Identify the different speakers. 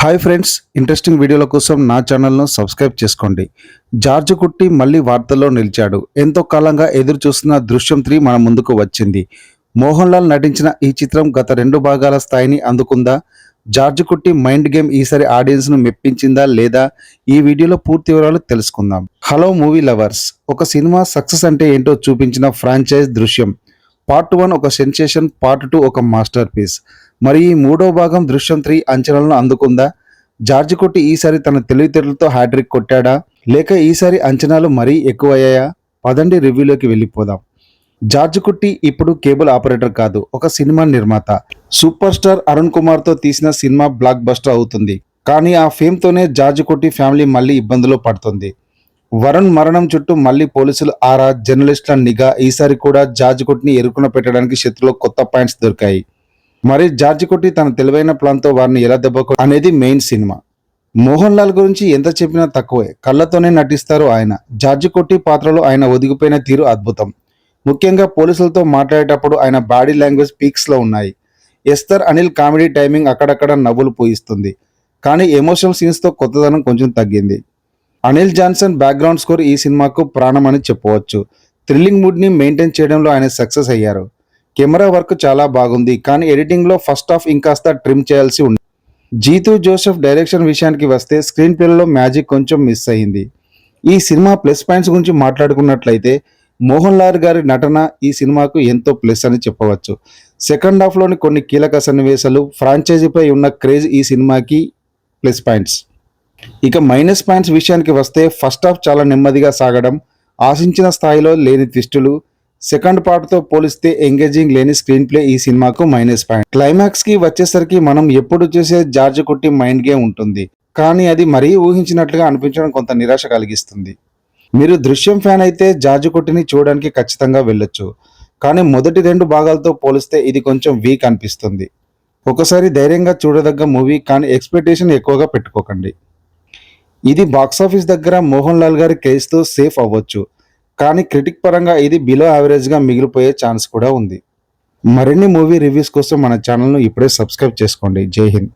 Speaker 1: Hi friends, interesting వీడియోల కోసం నా ఛానల్ను సబ్స్క్రైబ్ చేసుకోండి. జార్జ్ కుట్టి మళ్ళీ వార్తల్లో నిలిచాడు. ఎంతో కాలంగా ఎదురు చూస్తున్న దృశ్యం 3 మన ముందుకు వచ్చింది. మోహన్ లాల్ నటించిన ఈ చిత్రం గత 2 భాగాల స్థాయిని అందుకుందా? జార్జ్ కుట్టి మైండ్ గేమ్ ఈసారి ఆడియన్స్ను మెప్పించిందా లేదా? ఈ వీడియోలో పూర్తి వివరాలు తెలుసుకుందాం. హలో మూవీ లవర్స్, ఒక సినిమా సక్సెస్ అంటే ఏంటో చూపించిన ఫ్రాంచైజ్ దృశ్యం. పార్ట్ 1 ఒక సెన్సేషన్, పార్ట్ 2 ఒక మాస్టర్ పీస్. మరి ఈ మూడో భాగం దృశ్యం 3 అంచనాలను అందుకుందా? జార్జ్ కుట్టి ఈసారి తన తెలివితేటలతో హ్యాట్రిక్ కొట్టాడా, లేక ఈసారి అంచనాలు మరీ ఎక్కువయ్యాయా? పదండి రివ్యూలోకి వెళ్ళిపోదాం. జార్జ్ కుట్టి ఇప్పుడు కేబుల్ ఆపరేటర్ కాదు, ఒక సినిమా నిర్మాత. సూపర్ స్టార్ అరుణ్ కుమార్తో తీసిన సినిమా బ్లాక్ బస్టర్ అవుతుంది. కానీ ఆ ఫేమ్తోనే జార్జ్ కుట్టి ఫ్యామిలీ మళ్ళీ ఇబ్బందులు పడుతుంది. వరుణ్ మరణం చుట్టూ మళ్ళీ పోలీసులు ఆరా, జర్నలిస్టుల నిఘా. ఈసారి కూడా జార్జ్ కుట్టిని ఎరుకున పెట్టడానికి చేతిలో కొత్త పాయింట్స్ దొరికాయి. మరి జార్జ్ కుట్టి తన తెలివైన ప్లాన్తో వారిని ఎలా దెబ్బకు అనేది మెయిన్ సినిమా. మోహన్ లాల్ గురించి ఎంత చెప్పినా తక్కువే, కళ్ళతోనే నటిస్తారు ఆయన. జార్జ్ కుట్టి పాత్రలో ఆయన ఒదిగిపోయిన తీరు అద్భుతం. ముఖ్యంగా పోలీసులతో మాట్లాడేటప్పుడు ఆయన బాడీ లాంగ్వేజ్ పీక్స్లో ఉన్నాయి. ఎస్తర్ అనిల్ కామెడీ టైమింగ్ అక్కడక్కడ నవ్వులు పూయిస్తుంది. కానీ ఎమోషనల్ సీన్స్తో కొత్తదనం కొంచెం తగ్గింది. అనిల్ జాన్సన్ బ్యాక్గ్రౌండ్ స్కోర్ ఈ సినిమాకు ప్రాణం అని చెప్పవచ్చు. థ్రిల్లింగ్ మూడ్ని మెయింటైన్ చేయడంలో ఆయన సక్సెస్ అయ్యారు. కెమెరా వర్క్ చాలా బాగుంది, కానీ ఎడిటింగ్లో ఫస్ట్ హాఫ్ ఇంకాస్త ట్రిమ్ చేయాల్సి ఉంది. జీతూ జోసెఫ్ డైరెక్షన్ విషయానికి వస్తే స్క్రీన్ ప్లేలో మ్యాజిక్ కొంచెం మిస్ అయింది. ఈ సినిమా ప్లస్ పాయింట్స్ గురించి మాట్లాడుకున్నట్లయితే మోహన్ లాల్ గారి నటన ఈ సినిమాకు ఎంతో ప్లస్ అని చెప్పవచ్చు. సెకండ్ హాఫ్లోని కొన్ని కీలక సన్నివేశాలు, ఫ్రాంచైజీపై ఉన్న క్రేజ్ ఈ సినిమాకి ప్లస్ పాయింట్స్. ఇక మైనస్ పాయింట్స్ విషయానికి వస్తే ఫస్ట్ హాఫ్ చాలా నెమ్మదిగా సాగడం, ఆశించిన స్థాయిలో లేని ట్విస్టులు, సెకండ్ పార్ట్తో పోలిస్తే ఎంగేజింగ్ లేని స్క్రీన్ ప్లే ఈ సినిమాకు మైనస్ పాయింట్. క్లైమాక్స్కి వచ్చేసరికి మనం ఎప్పుడు చూసే జార్జ్ కుట్టి మైండ్ గేమ్ ఉంటుంది, కానీ అది మరీ ఊహించినట్లుగా అనిపించడం కొంత నిరాశ కలిగిస్తుంది. మీరు దృశ్యం ఫ్యాన్ అయితే జార్జ్ కుట్టిని చూడడానికి ఖచ్చితంగా వెళ్ళొచ్చు, కానీ మొదటి 2 భాగాలతో పోలిస్తే ఇది కొంచెం వీక్ అనిపిస్తుంది. ఒకసారి ధైర్యంగా చూడదగ్గ మూవీ, కానీ ఎక్స్పెక్టేషన్ ఎక్కువగా పెట్టుకోకండి. ఇది బాక్సాఫీస్ దగ్గర మోహన్ లాల్ గారి కేసుతో సేఫ్ అవ్వచ్చు, కానీ క్రిటిక్ పరంగా ఇది బిలో యావరేజ్గా మిగిలిపోయే ఛాన్స్ కూడా ఉంది. మరిన్ని మూవీ రివ్యూస్ కోసం మన ఛానల్ను ఇప్పుడే సబ్స్క్రైబ్ చేసుకోండి. జై హింద్.